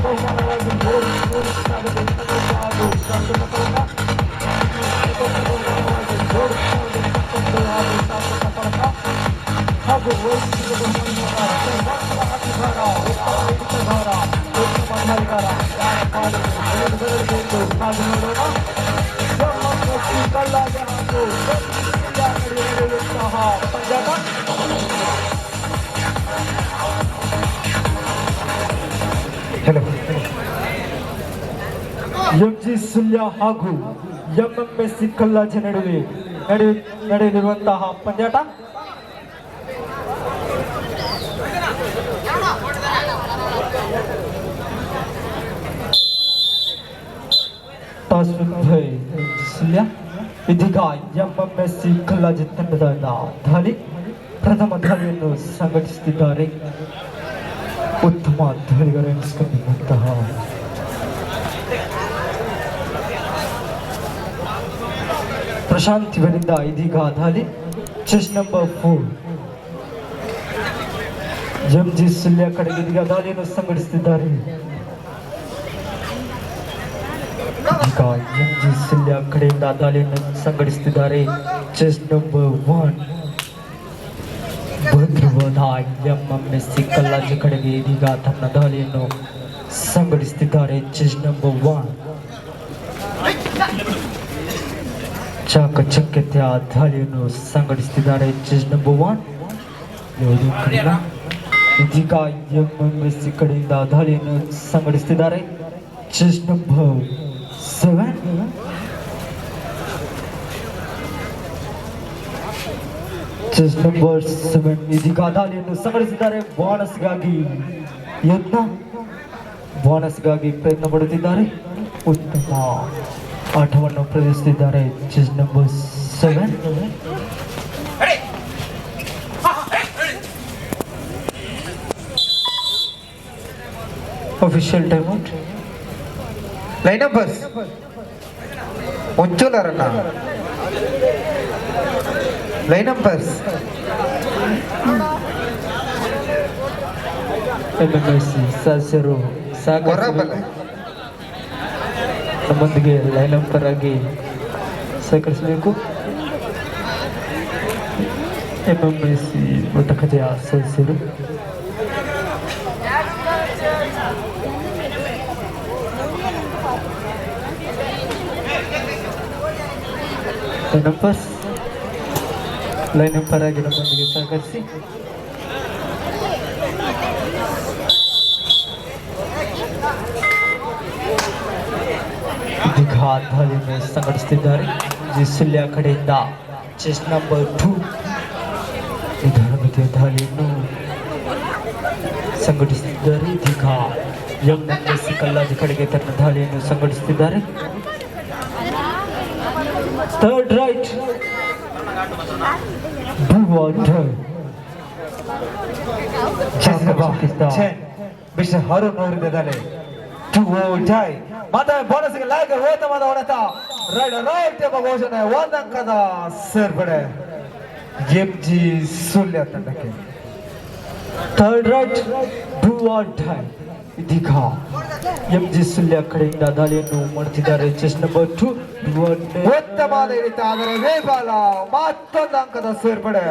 ಬಹುಮಾನವಾಗಿ ಮೂರು ಸ್ಥಾನದ ಹಾಗೂ ಶಾಸಕ ಹಾಗೂ ವೈದ್ಯಕೀಯ ಎಂಜಿ ಸುಳ್ಯ ಹಾಗೂ ಎಂಎಂಎಸ್ಸಿ ಕಲ್ಲಾಜೆ ನಡುವೆ ನಡೆಯಲಿರುವಂತಹ ಪಂದ್ಯಾಟ ಟಾಸ್ ಸುಳ್ಯ ಇದೀಗ ಎಂಎಂಎಸ್ಸಿ ಕಲ್ಲಾಜೆ ತಂಡದ ದಾಳಿ ಪ್ರಥಮ ದಾಳಿಯನ್ನು ಸಂಘಟಿಸುತ್ತಿದ್ದಾರೆ. ಉತ್ತಮ ದಾಳಿಗಾರ ಎನಿಸಿಕೊಂಡಿರುವಂತಹ ಪ್ರಶಾಂತ್ ಇವರಿಂದ ಇದೀಗ ದಾಳಿ ಚೆಸ್ ನಂಬರ್ 4 ಎಂಜಿ ಸುಳ್ಯ ಕಡೆಗೆ ಇದೀಗ ದಾಳಿಯನ್ನು ಸಂಘಟಿಸುತ್ತಿದ್ದಾರೆ. ಈಗ ಎಂಜಿ ಸುಳ್ಯ ಕಡೆಯಿಂದ ದಾಳಿಯನ್ನು ಸಂಘಟಿಸುತ್ತಿದ್ದಾರೆ. ಚೆಸ್ ನಂಬರ್ 1 ಭದ್ರವಾದ ಎಂಎಂಎಸ್ಸಿ ಕಲ್ಲಾಜೆ ಕಡೆಗೆ ಇದೀಗ ತನ್ನ ದಾಳಿಯನ್ನು ಸಂಘಟಿಸುತ್ತಿದ್ದಾರೆ. ಚೆಸ್ ನಂಬರ್ 1 ಚಾಕಚಕ್ಯತೆಯ ದಾಳಿಯನ್ನು ಸಂಘಟಿಸುತ್ತಿದ್ದಾರೆ. ಚೆಸ್ ನಂಬರ್ 1 ಇದೀಗ ಎಂಎಂಎಸ್ಸಿ ಕಡೆಯಿಂದ ದಾಳಿಯನ್ನು ಸಂಘಟಿಸುತ್ತಿದ್ದಾರೆ. ಚೆಸ್ ನಂಬರ್ 7 ಚೆಸ್ ನಂಬರ್ 7 ಇದೀಗ ದಾಳಿಯನ್ನು ಸಂಘಟಿಸಿದ್ದಾರೆ. ಬೋನಸ್ಗಾಗಿ ಪ್ರಯತ್ನ ಪಡುತ್ತಿದ್ದಾರೆ. ಉತ್ತಮ ಆಟವನ್ನು ಪ್ರದರ್ಶಿಸುತ್ತಿದ್ದಾರೆ. Chest number 7 official time out. Line numbers ಮುಂಚೂಲರನ್ನ ಲೈನ್ ನಂಬರ್ಸ್ ಎಂಎಂಎಸ್ಸಿ ಸದಸ್ಯರು ನಮ್ಮೊಂದಿಗೆ ಲೈನ್ ನಂಬರ್ ಆಗಿ ಸಹಕರಿಸಬೇಕು. ಎಂಎಂಎಸ್ಸಿ ಮತಕತೆಯ ಸದಸ್ಯರು ಲೈನ್ ನಂಬರ್ ಆಗಿ ನಮ್ಮೊಂದಿಗೆ ಸಹಕರಿಸಿ. ಇದೀಗ ದಾಳಿಯನ್ನು ಸಂಘಟಿಸುತ್ತಿದ್ದಾರೆ. ಜಿ ಸುಳ್ಯ ಕಡೆಯಿಂದ ಚೆಸ್ ನಂಬರ್ 2 ನಿಧಾನಗತಿಯ ದಾಳಿಯನ್ನು ಸಂಘಟಿಸುತ್ತಿದ್ದಾರೆ. ಇದೀಗ ಎಂಎಂಎಸ್ಸಿ ಕಲ್ಲಾಜೆ ಕಡೆಗೆ ತನ್ನ ದಾಳಿಯನ್ನು ಸಂಘಟಿಸುತ್ತಿದ್ದಾರೆ. ಥರ್ಡ್ ರೈಟ್ ಮಿಸ್ಟರ್ ಹರುಣ್ ಅವರಿಂದ ದಾಳಿ 2 ಟೈ ಮತ್ತೆ ಬೋನಸ್ಗೆ ಲಾಗ ಉತ್ತಮವಾದ ಹೊಡೆತ. ರೈಟ್ ಎಂಬ ಘೋಷಣೆ. 1 ಅಂಕದ ಸೇರ್ಪಡೆ ಎಂಜಿ ಸುಳ್ಯ ತಂಡಕ್ಕೆ. Third right do or die. ಇದೀಗ ಎಂಜಿ ಸುಳ್ಯ ಕಡೆಯಿಂದ ದಾಳಿಯನ್ನು ಮಾಡುತ್ತಿದ್ದಾರೆ. ಚೆಸ್ ನಂಬರ್ 2 ಉತ್ತಮವಾದ ಹಿಡಿತ, ಆದರೆ ವೇಬಾಲ. ಮತ್ತೊಂದು ಅಂಕದ ಸೇರ್ಪಡೆ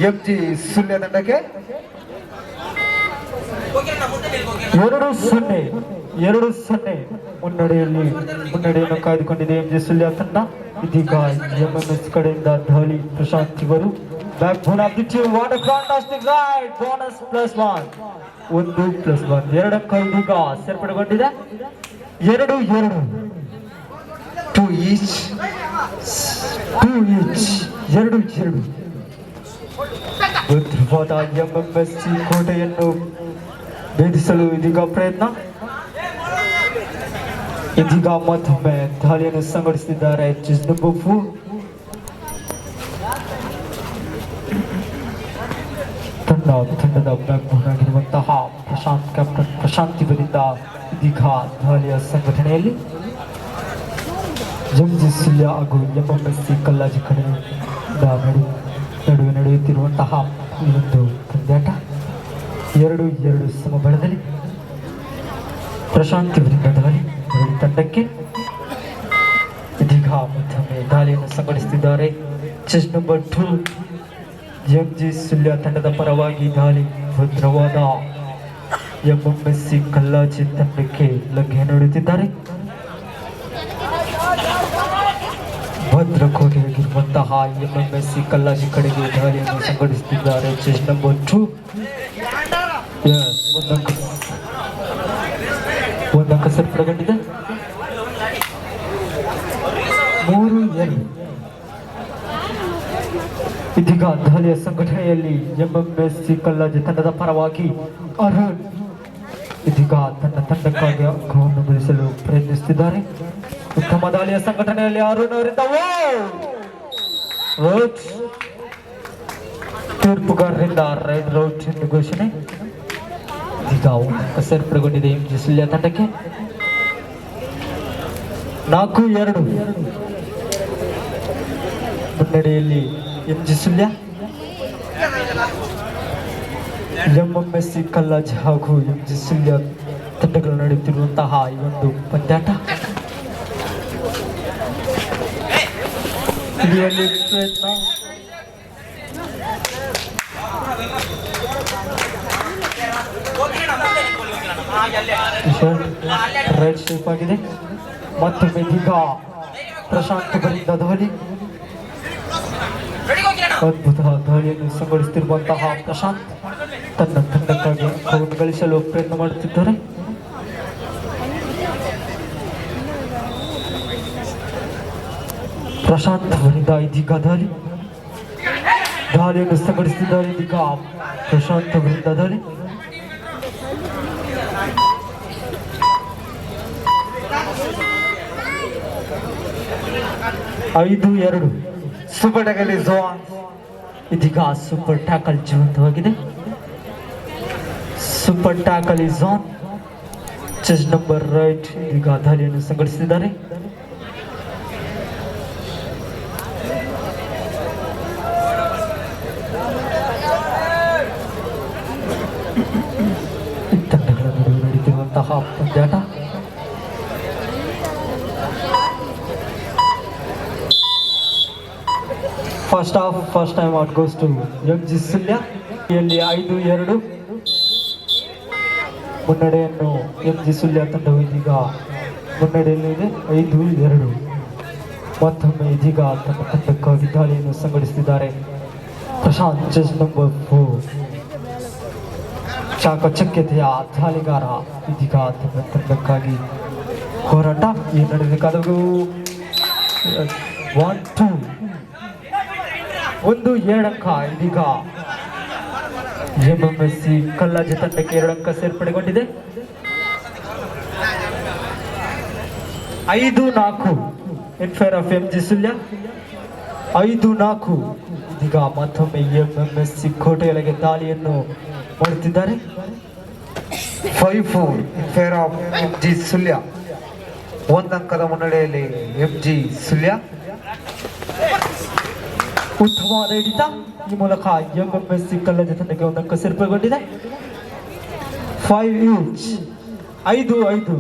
ಎಂಜಿ ಸುಳ್ಯ ತಂಡಕ್ಕೆ. 2-0 ಮುನ್ನಡೆಯನ್ನು ಕಾಯ್ದುಕೊಂಡಿದೆ ಎಂಜಿ ಸುಳ್ಯ ತಂಡ. ಇದೀಗ ಎಂಎಂಎಸ್ ಕಡೆಯಿಂದ ದಾಳಿ ಪ್ರಶಾಂತ್ ಇವರು backbone of the team. What a fantastic raid. Bonus +1 1+1 2 ಅಂಕ ಇದೀಗ ಸೇರ್ಪಡೆಗೊಂಡಿದೆ. 2-2 2 ಈಚ್ 2-2 ಭದ್ರವಾದ ಎಂಎಂಎಸ್ಸಿ ಕೋಟೆಯನ್ನು ಭೇದಿಸಲು ಇದೀಗ ಪ್ರಯತ್ನ. ಇದೀಗ ಮತ್ತೊಮ್ಮೆ ದಾಳಿಯನ್ನು ಸಂಘಟಿಸುತ್ತಿದ್ದಾರೆ. ಚೆಸ್ ನಂಬರ್ 4 ತಂಡದ ಬ್ಯಾಕ್ ಬೋನ್ ಆಗಿರುವಂತಹ ಕ್ಯಾಪ್ಟನ್ ಪ್ರಶಾಂತ್ ಇವರಿಂದ ಇದೀಗ ದಾಳಿಯ ಸಂಘಟನೆಯಲ್ಲಿ ಎಂಜಿ ಸುಳ್ಯ ಹಾಗೂ ಎಂಎಂಎಸ್ಸಿ ಕಲ್ಲಾಜೆ ಕಡೆಯಿಂದ ನಡುವೆ ನಡೆಯುತ್ತಿರುವಂತಹ ಈ ಒಂದು ಪಂದ್ಯಾಟ 2-2 ಸಮಬಲದಲ್ಲಿ ಪ್ರಶಾಂತ್ ಇವರಿಂದ ದಾಳಿ ತಂಡಕ್ಕೆ ಇದೀಗ ಮತ್ತೊಮ್ಮೆ ದಾಳಿಯನ್ನು ಸಂಘಟಿಸುತ್ತಿದ್ದಾರೆ. ಚೆಸ್ ನಂಬರ್ 2 ಎಂಜಿ ಸುಳ್ಯ ತಂಡದ ಪರವಾಗಿ ದಾಳಿ ಭದ್ರವಾದ ಎಂಎಂಎಸ್ಸಿ ಕಲ್ಲಾಜಿ ತಂಡಕ್ಕೆ ಲಗ್ಗೆ ನೀಡುತ್ತಿದ್ದಾರೆ. ಭದ್ರಕೋಟೆಯಾಗಿರುವಂತಹ ಎಂಎಂಎಸ್ಸಿ ಕಲ್ಲಾಜಿ ಕಡೆಗೆ ದಾಳಿಯನ್ನು ಸಂಘಟಿಸುತ್ತಿದ್ದಾರೆ. Chest number 2 ಒಂದಂಕ ಸರಿಪಡಗೊಂಡಿದೆ. 3-2. ಇದೀಗ ದಾಳಿಯ ಸಂಘಟನೆಯಲ್ಲಿ ಎಂಎಂಎಸ್ಸಿ ಕಲ್ಲಾಜಿ ತಂಡದ ಪರವಾಗಿ ಅರುಣ್ ಇದೀಗ ತನ್ನ ತಂಡಕ್ಕಾಗಿ ಅಂಕವನ್ನು ಗಳಿಸಲು ಪ್ರಯತ್ನಿಸುತ್ತಿದ್ದಾರೆ. ಉತ್ತಮ ದಾಳಿಯ ಸಂಘಟನೆಯಲ್ಲಿ ಅರುಣ್ ಅವರಿಂದ ತೀರ್ಪುಗಾರರಿಂದ ರೈಡ್ ರೌಟ್ ಎಂದು ಘೋಷಣೆ. ಇದೀಗ ಅಂಕ ಸೇರ್ಪಡೆಗೊಂಡಿದೆ ಎಂಜಿ ಸುಳ್ಯ ತಂಡಕ್ಕೆ. 4-2 ಮುನ್ನಡೆಯಲ್ಲಿ ಎಂಜಿ ಸುಳ್ಯ. ಎಂಎಂಎಸ್ಸಿ ಕಲ್ಲಾಜಿ ಹಾಗೂ ಎಂಜಿ ಸುಳ್ಯ ತಂಡಗಳು ನಡೆಯುತ್ತಿರುವಂತಹ ಈ ಒಂದು ಪಂದ್ಯಾಟ ಹಿಡಿಯಲಿ ಪ್ರಯತ್ನ. ರೈಟ್ ಶೇಪ್ ಆಗಿದೆ. ಮತ್ತೊಮ್ಮೆ ಇದೀಗ ಪ್ರಶಾಂತ್ ಬರಿಂದ ದಾಳಿ. ಅದ್ಭುತ ದಾಳಿಯನ್ನು ಸಂಘಟಿಸುತ್ತಿರುವಂತಹ ಪ್ರಶಾಂತ್ ತನ್ನ ತಂಡಕ್ಕಾಗಿ ಅಂಕವನ್ನು ಗಳಿಸಲು ಪ್ರಯತ್ನ ಮಾಡುತ್ತಿದ್ದಾರೆ. ಪ್ರಶಾಂತ್ ಅವರಿಂದ ಇದೀಗ ದಾಳಿಯನ್ನು ಸಂಘಟಿಸುತ್ತಿದ್ದಾರೆ. ಇದೀಗ ಪ್ರಶಾಂತ್ ಅವರಿಂದ ದಾಳಿ. 5-2 ಸೂಪರ್ ಟ್ಯಾಕಲ್ ಇಸ್ ಆನ್. ಇದೀಗ ಸೂಪರ್ ಟ್ಯಾಕಲ್ ಜೀವಂತವಾಗಿದೆ. Super tackle is on. Chest number raid ಇದೀಗ ದಾಳಿಯನ್ನು ಸಂಘಟಿಸಿದ್ದಾರೆ. ತಂಡಗಳ ನಡುವೆ ನಡೆಯುತ್ತಿರುವಂತಹ ಪಂದ್ಯಾಟ first half first time out goes to MG Sullia. ಇಲ್ಲಿ 5-2 ಮುನ್ನಡೆಯನ್ನು ಎಂಜಿ ಸುಳ್ಯ ತಂಡವು ಇದೀಗ ಮುನ್ನಡೆಯಲ್ಲಿದೆ. 5-2 ಮತ್ತೊಮ್ಮೆ ಇದೀಗ ತನ್ನ ತಂಡಕ್ಕಾಗಿ ದಾಳಿಯನ್ನು ಸಂಘಟಿಸುತ್ತಿದ್ದಾರೆ. ಪ್ರಶಾಂತ್ ಚೆಸ್ ನಂಬರ್ 4 ಚಾಕಚಕ್ಯತೆಯ ದಾಳಿಗಾರ ಇದೀಗ ತನ್ನ ತಂಡಕ್ಕಾಗಿ ಹೋರಾಟ ಈ ನಡೆಯಬೇಕಾದವು. 1-2 ಅಂಕ. ಇದೀಗ ಎಂಎಂಎಸ್ಸಿ ಕಲ್ಲಾಜಿ ತಂಡಕ್ಕೆ 2 ಅಂಕ ಸೇರ್ಪಡೆಗೊಂಡಿದೆ. 5-4 ಇನ್ ಫೇರ್ ಆಫ್ ಎಂಜಿ ಸುಳ್ಯ. 5-4 ಇದೀಗ ಮತ್ತೊಮ್ಮೆ ಎಂಎಂಎಸ್ಸಿ ಕೋಟೆಯೊಳಗೆ ದಾಳಿಯನ್ನು ಮಾಡುತ್ತಿದ್ದಾರೆ. 5-4 ಇನ್ ಫೇರ್ ಆಫ್ ಎಂಜಿ ಸುಳ್ಯ. 1 ಅಂಕದ ಮುನ್ನಡೆಯಲ್ಲಿ ಎಂಜಿ ಸುಳ್ಯ. ಉತ್ತಮವಾದ ಹಿಡಿತ. ಈ ಮೂಲಕ ಎಂಎಂಎಸ್ಸಿ ಕಲ್ಲಾಜಿ ತಂಡಕ್ಕೆ 1 ಅಂಕ ಸೇರ್ಪಡೆಗೊಂಡಿದೆ. 5-5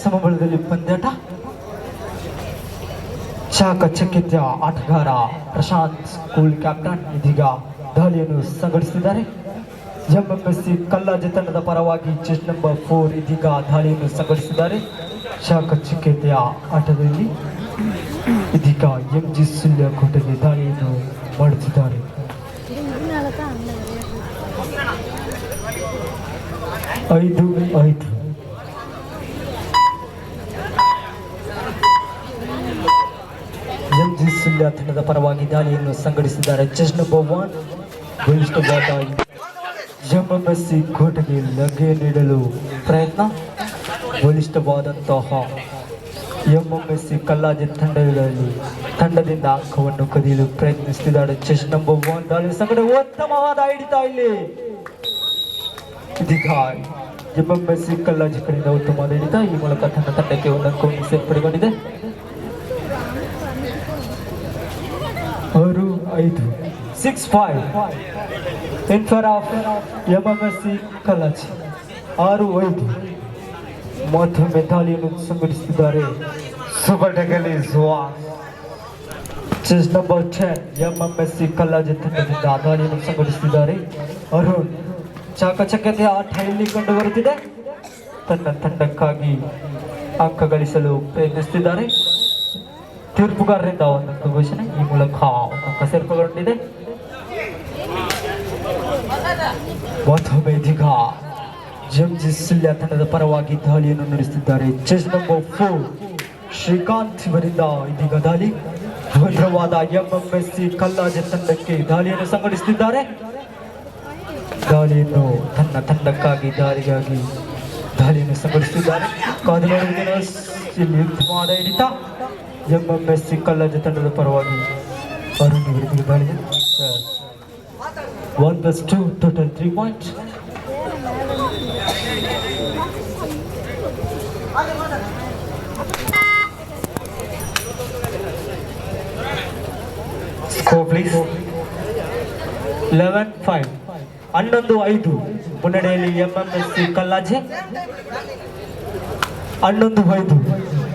ಸಮಬಲದಲ್ಲಿ ಪಂದ್ಯಾಟ. ಚಾಕಚಕ್ಯತೆಯ ಆಟಗಾರ ಪ್ರಶಾಂತ್ ಸ್ಕೂಲ್ ಕ್ಯಾಪ್ಟನ್ ಇದೀಗ ದಾಳಿಯನ್ನು ಸಂಘಟಿಸಿದ್ದಾರೆ. ಎಂಎಂಎಸ್ಸಿ ಕಲ್ಲಾಜಿ ತಂಡದ ಪರವಾಗಿ ಚೆಸ್ ನಂಬರ್ 4 ಇದೀಗ ದಾಳಿಯನ್ನು ಸಂಘಟಿಸಿದ್ದಾರೆ. ಚಾಕಚಕ್ಯತೆಯ ಆಟದಲ್ಲಿ ಇದೀಗ ಎಂಜಿ ಸುಳ್ಯ ಕೋಟೆಗೆ ದಾಳಿಯನ್ನು ಮಾಡುತ್ತಿದ್ದಾರೆ. 5-5 ಎಂಜಿ ಸುಳ್ಯ ತಂಡದ ಪರವಾಗಿ ದಾಳಿಯನ್ನು ಸಂಘಟಿಸಿದ್ದಾರೆ. ಚೆಸ್ ನಂಬರ್ 1 ಬಲಿಷ್ಠವಾದ ಎಂಎಂಎಸ್ಸಿ ಕೋಟೆಗೆ ಲಗ್ಗೆ ನೀಡಲು ಪ್ರಯತ್ನ. ಬಲಿಷ್ಠವಾದಂತಹ ಎಂಎಂಎಸ್ಸಿ ಕಲ್ಲಾಜಿ ತಂಡದಿಂದ ಅಂಕವನ್ನು ಕದಿಯಲು ಪ್ರಯತ್ನಿಸುತ್ತಿದ್ದಾರೆ. ಚೆಸ್ ನಂಬರ್ 1 ದಾಳಿ ಸಂಘಟ ಉತ್ತಮವಾದ ಹಿಡಿತ. ಇಲ್ಲಿ ಇದೀಗ ಎಂಎಂಎಸ್ಸಿ ಕಲ್ಲಾಜಿ ಕಡೆಯಿಂದ ಉತ್ತಮವಾದ ಹಿಡಿತ. ಈ ಮೂಲಕ ತನ್ನ ತಂಡಕ್ಕೆ 1 ಅಂಕವನ್ನು ಸೇರ್ಪಡೆಗೊಂಡಿದೆ. 6-5 ಇನ್ ಫೇರ್ ಆಫ್ ಎಂಎಂಎಸ್ಸಿ ಕಲ್ಲಾಜಿ. 6-5 ಮತ್ತೊಮ್ಮೆ ದಾಳಿಯನ್ನು ಸಂಘಟಿಸುತ್ತಿದ್ದಾರೆ super tackle is was chest number 10 MMSC Kallaje ತಂಡದಿಂದ ದಾಳಿಯನ್ನು ಸಂಘಟಿಸುತ್ತಿದ್ದಾರೆ ಅರುಣ್ ಚಾಕಚಕ್ಯತೆ ಆಟ ಇಲ್ಲಿ ಕಂಡು ಬರುತ್ತಿದೆ ತನ್ನ ತಂಡಕ್ಕಾಗಿ ಅಂಕ ಗಳಿಸಲು ಪ್ರಯತ್ನಿಸುತ್ತಿದ್ದಾರೆ ತೀರ್ಪುಗಾರರಿಂದ ಒಂದೊಂದು ಘೋಷಣೆ ಈ ಮೂಲಕ ಅಂಕ ಸೇರ್ಪಡೆಗೊಂಡಿದೆ ಮತ್ತೊಮ್ಮೆ ಇದೀಗ ಎಂಜಿ ಸುಳ್ಯ ತಂಡದ ಪರವಾಗಿ ದಾಳಿಯನ್ನು ನಡೆಸುತ್ತಿದ್ದಾರೆ ಚೆಸ್ ನಂಬರ್ 4 ಶ್ರೀಕಾಂತ್ ಇವರಿಂದ ಇದೀಗ ದಾಳಿ ಭದ್ರವಾದ ಎಂಎಂಎಸ್ಸಿ ಕಲ್ಲಾಜೆ ತಂಡಕ್ಕೆ ದಾಳಿಯನ್ನು ಸಂಘಟಿಸುತ್ತಿದ್ದಾರೆ ದಾಳಿಯನ್ನು ತನ್ನ ತಂಡಕ್ಕಾಗಿ ದಾಳಿಯನ್ನು ಸಂಘಟಿಸುತ್ತಿದ್ದಾರೆ ಕಾದು ಇಲ್ಲಿ ಉತ್ತಮವಾದ ಹಿಡಿತ ಎಂಎಂಎಸ್ಸಿ ಕಲ್ಲಾಜೆ ತಂಡದ ಪರವಾಗಿ ಅರುಣ್ ವಿರುದ್ಧ ದಾಳಿ 1+2 ಟೋಟಲ್ 3 ಪಾಯಿಂಟ್ Score please. 11-5 11-5 ಮುನ್ನಡೆಯಲ್ಲಿ ಎಂಎಂಎಸ್ಸಿ ಕಲ್ಲಾಜೆ 11-5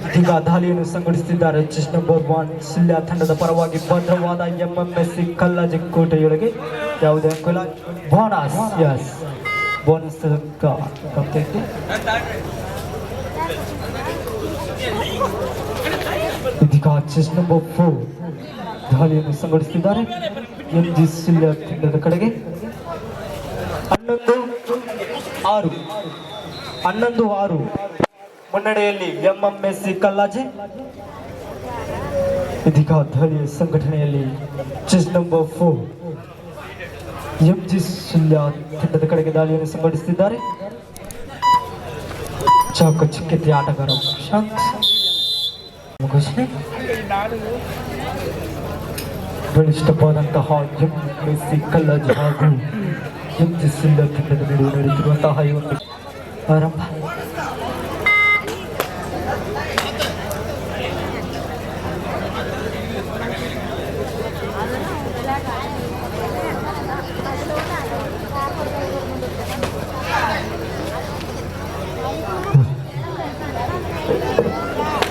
ಇದೀಗ ದಾಳಿಯನ್ನು ಸಂಘಟಿಸುತ್ತಿದ್ದಾರೆ ಚೆಸ್ ನಂಬರ್ 1 ಸುಳ್ಯ ತಂಡದ ಪರವಾಗಿ ಭದ್ರವಾದ ಎಂಎಂಎಸ್ಸಿ ಕಲ್ಲಾಜೆ ಕೋಟೆಯೊಳಗೆ ಯಾವುದೇ ಅಂಕಲ ಬೋನಸ್ ಬೋನಸ್ ಇದೀಗ ಚೆಸ್ ನಂಬರ್ 4 ದಾಳಿಯನ್ನು ಸಂಘಟಿಸುತ್ತಿದ್ದಾರೆ ಎಂಜಿ ಸುಳ್ಯ ತಂಡದ ಕಡೆಗೆ 11-6 ಮುನ್ನಡೆಯಲ್ಲಿ ಎಂಎಂಎಸ್ಸಿ ಕಲ್ಲಾಜೆ ಇದೀಗ ದಾಳಿಯ ಸಂಘಟನೆಯಲ್ಲಿ ಚೆಸ್ ನಂಬರ್ 4 ಎಂಜಿ ಸುಳ್ಯ ತಂಡದ ಕಡೆಗೆ ದಾಳಿಯನ್ನು ಸಂಘಟಿಸುತ್ತಿದ್ದಾರೆ ಚಾಕಚಕ್ಯತೆ ಆಟಗಾರ ಪ್ರಶಾಂತ್ ಘೋಷಣೆ ಬಲಿಷ್ಠವಾದಂತಹ ಎಂಎಂಎಸ್ಸಿ ಕಲ್ಲಾಜೆ ಹಾಗೂ ಎಂಜಿ ಸುಳ್ಯ ತಂಡದ ನಡುವೆ ನಡೆಯುತ್ತಿರುವಂತಹ ಈ ಒಂದು ಆರಂಭ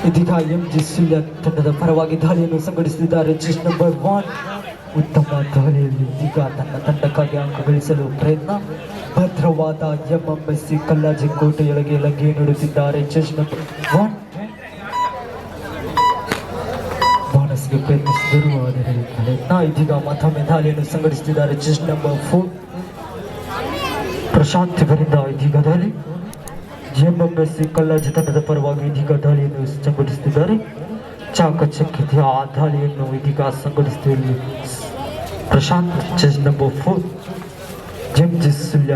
ಇದೀಗ ಎಂಜಿ ಸುಳ್ಯ ತಂಡದ ಪರವಾಗಿ ದಾಳಿಯನ್ನು ಸಂಘಟಿಸುತ್ತಿದ್ದಾರೆ ಚೆಸ್ ನಂಬರ್ 1 ಉತ್ತಮ ದಾಳಿಯಲ್ಲಿ ಇದೀಗ ತನ್ನ ತಂಡಕ್ಕಾಗಿ ಅಂಕ ಗಳಿಸಲು ಪ್ರಯತ್ನ ಭದ್ರವಾದ ಎಂಎಂಎಸ್ಸಿ ಕಲ್ಲಾಜೆ ಕೋಟೆಯೊಳಗೆ ಲಗ್ಗೆ ನೀಡುತ್ತಿದ್ದಾರೆ ಚೆಸ್ ನಂಬರ್ 1 ಬೋನಸ್ಗೆ ಪ್ರಯತ್ನಿಸಿದರು ಆದರೆ ಪ್ರಯತ್ನ ಇದೀಗ ಮತ್ತೊಮ್ಮೆ ದಾಳಿಯನ್ನು ಸಂಘಟಿಸುತ್ತಿದ್ದಾರೆ ಚೆಸ್ ನಂಬರ್ 4 ಪ್ರಶಾಂತ್ ಇವರಿಂದ ಇದೀಗ ದಾಳಿ ಎಂಎಂಎಸ್ಸಿ ಕಲ್ಲಾಜೆ ತಂಡದ ಪರವಾಗಿ ಇದೀಗ ದಾಳಿಯನ್ನು ಸಂಘಟಿಸುತ್ತಿದ್ದಾರೆ ಚಾಕಚಕ್ಯತೆಯ ಆ ದಾಳಿಯನ್ನು ಇದೀಗ ಸಂಘಟಿಸುತ್ತಿರುವ Prashant chest number 4 MG Sullia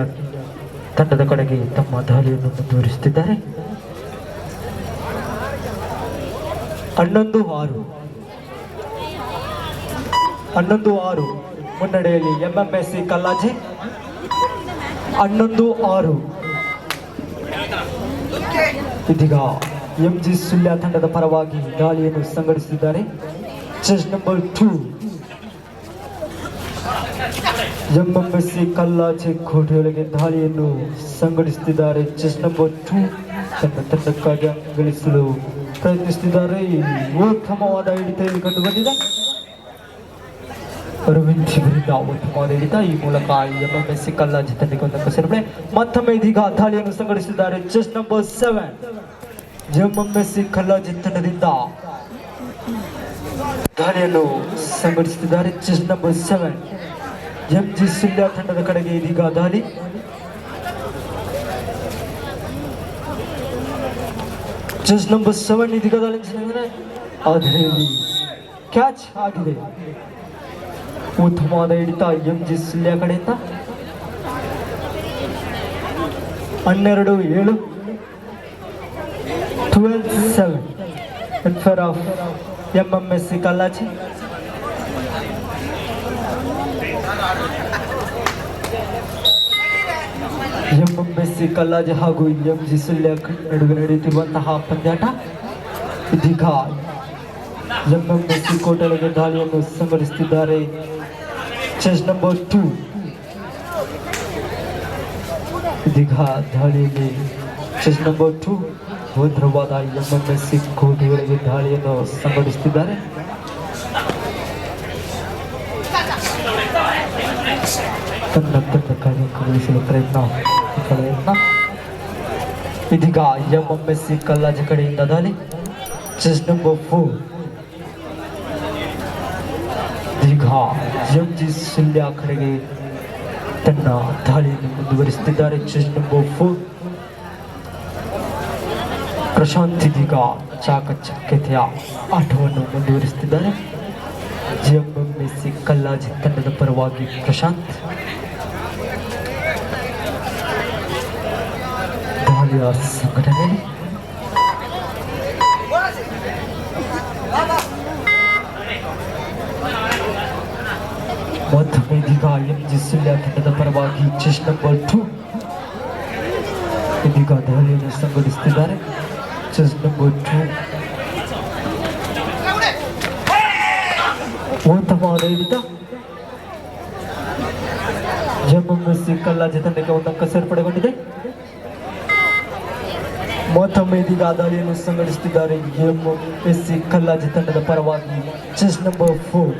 ತಂಡದ ಕಡೆಗೆ ತಮ್ಮ ದಾಳಿಯನ್ನು ಮುಂದುವರಿಸುತ್ತಿದ್ದಾರೆ 11-6 ಮುನ್ನಡೆಯಲ್ಲಿ ಎಂಎಂಎಸ್ಸಿ ಕಲ್ಲಾಜೆ 11-6 ಇದೀಗ ಎಂಜಿ ಸುಳ್ಯ ತಂಡದ ಪರವಾಗಿ ದಾಳಿಯನ್ನು ಸಂಘಟಿಸುತ್ತಿದ್ದಾರೆ ಚೆಸ್ ನಂಬರ್ 2 ಎಂಎಂಎಸ್ಸಿ ಕಲ್ಲಾಜೆ ಕೋಟೆಯೊಳಗೆ ದಾಳಿಯನ್ನು ಸಂಘಟಿಸುತ್ತಿದ್ದಾರೆ ಚೆಸ್ ನಂಬರ್ 2 ತನ್ನ ತಂಡಕ್ಕಾಗಿ ಅಂಕ ಗಳಿಸಲು ಪ್ರಯತ್ನಿಸುತ್ತಿದ್ದಾರೆ ಉತ್ತಮವಾದ ಹಿಡಿತ ಕಂಡು ಬಂದಿದೆ ಅರವಿಂದ್ ಇವರಿಂದ ಉತ್ತಮವಾದ ಹಿಡಿತ ಈ ಮೂಲಕ ಎಂಎಂಎಸ್ಸಿ ಕಲ್ಲಾಜೆ ತಂಡಕ್ಕೆ ಒಂದಕ್ಕೆ ಸೇರ್ಪಡೆ ಮತ್ತೊಮ್ಮೆ ಇದೀಗ ದಾಳಿಯನ್ನು ಸಂಘಟಿಸಿದ್ದಾರೆ ಚೆಸ್ ನಂಬರ್ 7 ಎಂಎಂಎಸ್ಸಿ ಕಲ್ಲಾಜೆ ತಂಡದಿಂದ ದಾಳಿಯನ್ನು ಸಂಘಟಿಸುತ್ತಿದ್ದಾರೆ ಚೆಸ್ ನಂಬರ್ 7 ಎಂಜಿ ಸುಳ್ಯ ತಂಡದ ಕಡೆಗೆ ಇದೀಗ ದಾಳಿ ಚೆಸ್ ನಂಬರ್ 7 ಇದೀಗ ದಾಳಿ ಆದರೆ ಕ್ಯಾಚ್ ಆಗಿದೆ ಉತ್ತಮವಾದ ಹಿಡಿತ ಎಂಜಿ ಸುಳ್ಯ ಕಡೆಯಿಂದ 12-7 12-7 in favor of ಎಂಎಂಎಸ್ಸಿ Kallaje ಎಂಎಂಎಸ್ಸಿ Kallaje ಹಾಗೂ ಎಂಜಿ ಸುಳ್ಯ ನಡುವೆ ನಡೆಯುತ್ತಿರುವಂತಹ ಪಂದ್ಯಾಟ ಇದೀಗ ಎಂಎಂಎಸ್ಸಿ ಕೋಟೆಯೊಳಗೆ ದಾಳಿಯನ್ನು ಸಂಘಟಿಸುತ್ತಿದ್ದಾರೆ ಚೆಸ್ ನಂಬರ್ 2 ಇದೀಗ ದಾಳಿಯಲ್ಲಿ ಚೆಸ್ ನಂಬರ್ 2 ಭದ್ರವಾದ ಎಂಎಂಎಸ್ಸಿ ಕೋಟೆಯೊಳಗೆ ದಾಳಿಯನ್ನು ಸಂಘಟಿಸುತ್ತಿದ್ದಾರೆ. ತನ್ನ ಕಾರ್ಯಕರಿಸಲು ಪ್ರಯತ್ನ. ಇದೀಗ ಎಂಎಂಎಸ್ಸಿ ಕಲ್ಲಾಜಿ ಕಡೆಯಿಂದ ದಾಳಿ. ಚೆಸ್ ನಂಬರ್ 4 ಇದೀಗ ಎಂಜಿ ಸುಲ್ಯ ಕಡೆಗೆ ತನ್ನ ದಾಳಿಯನ್ನು ಮುಂದುವರಿಸುತ್ತಿದ್ದಾರೆ. ಚೆಸ್ ನಂಬರ್ 4 ಪ್ರಶಾಂತ್ ಇದೀಗ ಚಾಕಚಕ್ಯತೆಯ ಆಟವನ್ನು ಮುಂದುವರಿಸುತ್ತಿದ್ದಾರೆ. ಎಂಎಂಎಸ್ಸಿ ಕಲ್ಲಾಜಿ ತಂಡದ ಪರವಾಗಿ ಪ್ರಶಾಂತ್ ದಾಳಿಯ ಸಂಘಟನೆ. ಮತ್ತೊಮ್ಮೆ ಇದೀಗ ಎಂಜಿ ಸುಲ್ಯ ತಂಡದ ಪರವಾಗಿ ಚೆಸ್ ನಂಬರ್ 2 ಇದೀಗ ದಾಳಿಯನ್ನು ಸಂಘಟಿಸುತ್ತಿದ್ದಾರೆ. ಚೆಸ್ ನಂಬರ್ 2 ಉತ್ತಮವಾದ ಹಿಡಿತ. ಎಂಎಂಎಸ್ಸಿ ಕಲ್ಲಾಜಿ ತಂಡಕ್ಕೆ ಒಂದು ಅಂಕ ಸೇರ್ಪಡೆಗೊಂಡಿದೆ. ಮತ್ತೊಮ್ಮೆ ಇದೀಗ ದಾಳಿಯನ್ನು ಸಂಘಟಿಸುತ್ತಿದ್ದಾರೆ ಎಂಎಂಎಸ್ಸಿ ಕಲ್ಲಾಜಿ ತಂಡದ ಪರವಾಗಿ ಚೆಸ್ ನಂಬರ್ 4.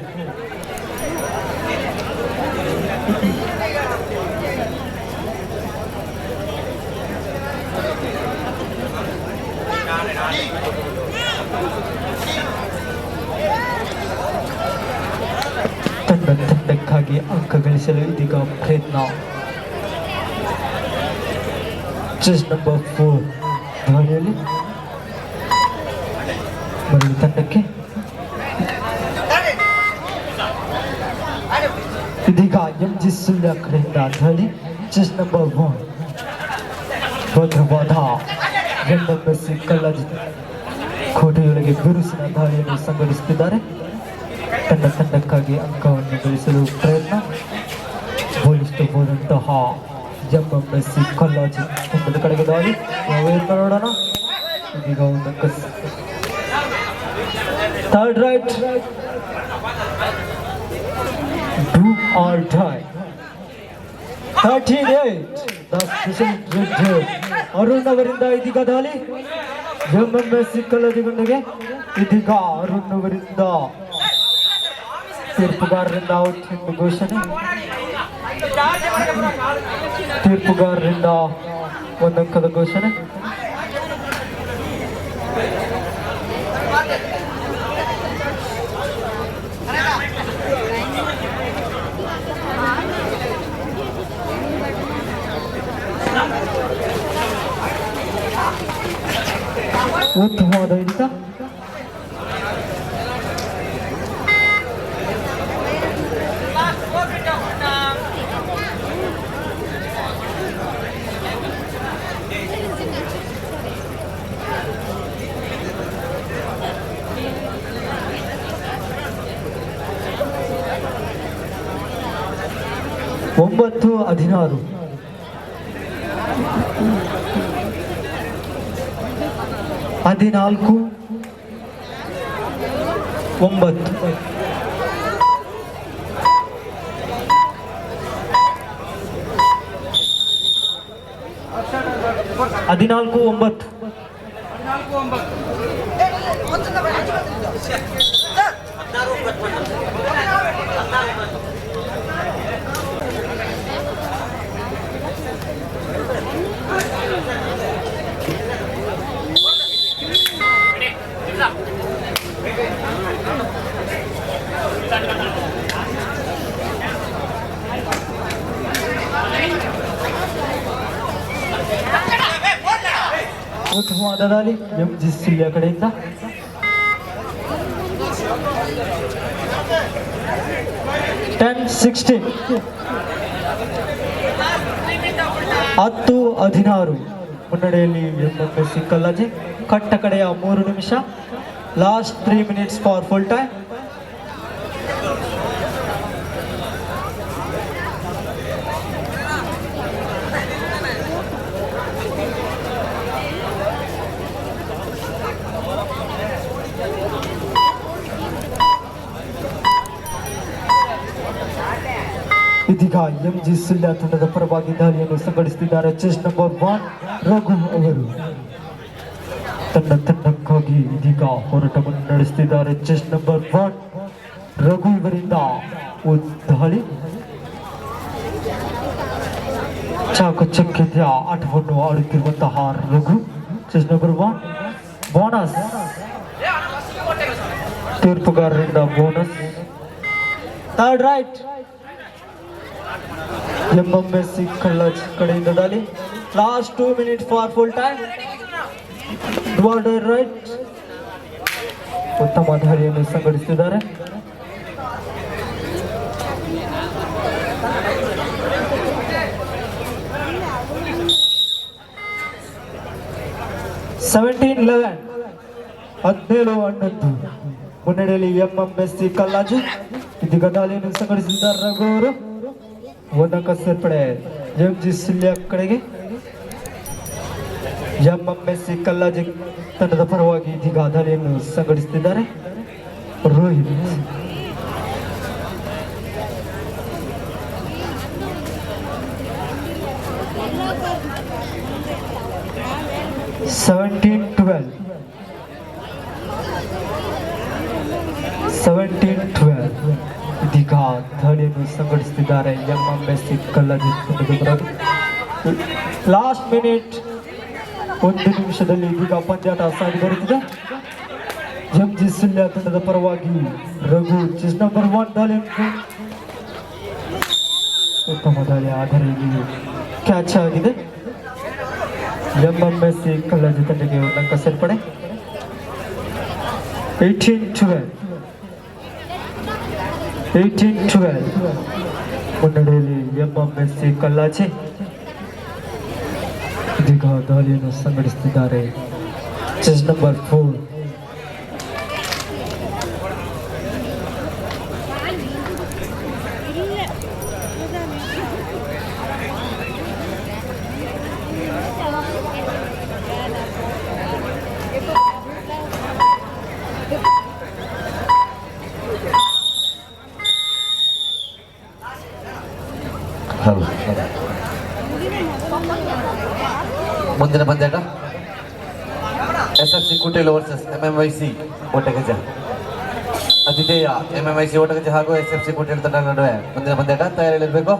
ತನ್ನ ತಂಡಕ್ಕಾಗಿ ಅಂಕ ಗಳಿಸಲು ಇದೀಗ ಪ್ರಯತ್ನ. ಚೆಸ್ ನಂಬರ್ 4 ದಾಳಿಯಲ್ಲಿ ಮರಳಿ ತಂಡಕ್ಕೆ. ಇದೀಗ ಎಂಜಿ ಸುಲ್ಯ ಕಡೆಯಿಂದ ದಾಳಿ. ಚೆಸ್ ನಂಬರ್ 1 ಭದ್ರವಾದ ಎಂಎಂಎಸ್ಸಿ ಕಲ್ಲಾಜಿ ಕೋಟೆಯೊಳಗೆ ಬಿರುಸಿನ ದಾಳಿಯನ್ನು ಸಂಘಟಿಸುತ್ತಿದ್ದಾರೆ. ತನ್ನ ತಂಡಕ್ಕಾಗಿ ಅಂಕವನ್ನು ಗಳಿಸಲು ಪ್ರಯತ್ನ. ಬಲಿಷ್ಠ ಹೋದಂತಹ ಎಂಎಂಎಸ್ಸಿ ಕಲ್ಲಾಜಿ ತಂಡದ ಕಡೆಗೆ ದಾಳಿ. ನೋಡೋಣ. ಇದೀಗ ಒಂದು ಅಂಕ. Third right. Do or die. 13-8 Arun ಅವರಿಂದ ಇದೀಗ ದಾಳಿ. ಎಂಎಂಎಸ್ಸಿ ಕಲ್ಲಾಜಿ ತಂಡಕ್ಕೆ ಇದೀಗ ಅರುಣ್ ಅವರಿಂದ ತೀರ್ಪುಗಾರರಿಂದ ಔಟ್ ಎಂದು ಘೋಷಣೆ. ತೀರ್ಪುಗಾರರಿಂದ ಒಂದು ಅಂಕದ ಘೋಷಣೆ. ಉತ್ತಮವಾದ ಹಿಡಿತ. ಒಂಬತ್ತು 16 14 9 14-9 ಉತ್ತಮವಾದ ದಾಳಿ ಎಂಜಿ ಸುಲ್ಯ ಕಡೆಯಿಂದ. ಟೆನ್ 16 10-16 ಮುನ್ನಡೆಯಲ್ಲಿ ಎಂಎಂಎಸ್ಸಿ ಕಲ್ಲಾಜಿ. ಕಟ್ಟ ಕಡೆಯ 3 ನಿಮಿಷ. Last 3 minutes for full time. ಇದೀಗ ಎಂಜಿ ಸುಲ್ಯ ತಂಡದ ಪರವಾಗಿ ದಾಳಿಯನ್ನು ಸಂಘಟಿಸುತ್ತಿದ್ದಾರೆ ಚೆಸ್ ನಂಬರ್ 1 ರಘು ಅವರು. ತನ್ನ ತಂಡಕ್ಕಾಗಿ ಇದೀಗ ಹೋರಾಟವನ್ನು ನಡೆಸುತ್ತಿದ್ದಾರೆ. ಚೆಸ್ ನಂಬರ್ 1 ರಘು ಇವರಿಂದ ದಾಳಿ ಚಾಕಚಕ್ಯತೆಯ ಆಟವನ್ನು ಆಡುತ್ತಿರುವಂತಹ ರಘು. ಚೆಸ್ ನಂಬರ್ 1 ಬೋನಸ್, ತೀರ್ಪುಗಾರರಿಂದ bonus. Third raid MMSC Kallaje ಕಡೆಯಿಂದ ದಾಳಿ. Last 2 minutes for full time. Raid ಉತ್ತಮ ದಾಳಿಯನ್ನು ಸಂಘಟಿಸಿದ್ದಾರೆ. ಹದಿನೇಳು 11 ಮುನ್ನಡೆಯಲ್ಲಿ ಎಂಎಂಎಸ್ಸಿ ಕಲ್ಲಾಜು. ಇದೀಗ ದಾಳಿಯನ್ನು ಸಂಘಟಿಸಿದ್ದಾರೆ ರಘು ಅವರು. ಒಂದಕ್ಕ ಸೇರ್ಪಡೆ ಎಂಜಿ ಸುಲ್ಯ ಕಡೆಗೆ. ಎಂಎಂಎಸ್ಸಿ ಕಲ್ಲಾಜಿ ತಂಡದ ಪರವಾಗಿ ಇದೀಗ ದಾಳಿಯನ್ನು ಸಂಘಟಿಸುತ್ತಿದ್ದಾರೆ ರೋಹಿತ್. ಸೆವೆಂಟೀನ್ 12 ಇದೀಗ ದಾಳಿಯನ್ನು ಸಂಘಟಿಸುತ್ತಿದ್ದಾರೆ ಎಂಎಂಎಸ್ಸಿ ಕಲ್ಲಾಜಿ ತಂಡದ ಪರವಾಗಿ. ಲಾಸ್ಟ್ ಮಿನಿಟ್ 1 ನಿಮಿಷದಲ್ಲಿ ಇದೀಗ ಪಂದ್ಯಾಟ ಸಾಗಿ ಬರುತ್ತಿದೆ. ಎಂಜಿ ಸುಲ್ಯ ತಂಡದ ಪರವಾಗಿ ರಘು. ಚೆಸ್ ನಂಬರ್ 1 ದಾಳಿಯನ್ನು ಉತ್ತಮ ದಾಳಿ, ಆದರೆ ಇಲ್ಲಿ ಕ್ಯಾಚ್ ಆಗಿದೆ. ಎಂಎಂಎಸ್ಸಿ ಕಲ್ಲಾಜಿ ತಂಡಕ್ಕೆ ಒಂದಂಕ ಸೇರ್ಪಡೆ. 18-12 ಮುನ್ನಡೆಯಲ್ಲಿ ಎಂಎಂಎಸ್ಸಿ ಕಲ್ಲಾಜಿ. ಇದೀಗ ದಾಳಿಯನ್ನು ಸಂಘಟಿಸುತ್ತಿದ್ದಾರೆ ಚೆಸ್ ನಂಬರ್ 4. ಮುಂದಿನ ಪಂದ್ಯಾಟ SFC ಕುಟೇಲು ವರ್ಸಸ್ MMYC ಓಟಗಜ. ಅತಿಥೇಯ MMYC ಓಟಗಜ ಹಾಗೂ SFC ಕುಟೇಲು ತಂಡ ನಡುವೆ ಮುಂದಿನ ಪಂದ್ಯಾಟ. ತಯಾರಿರಬೇಕು.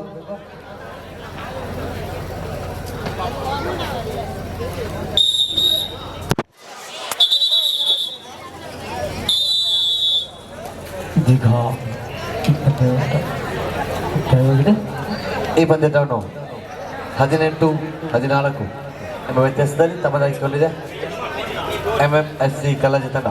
ಇದೀಗ ಈ ಪಂದ್ಯಾಟವನ್ನು 18-14 ಎಂಬ ವ್ಯತ್ಯಾಸದಲ್ಲಿ ತಮ್ಮದಾಗಿಸಿಕೊಂಡಿದೆ MMFC ಕಲ್ಲಾಜಿ ತಂಡ.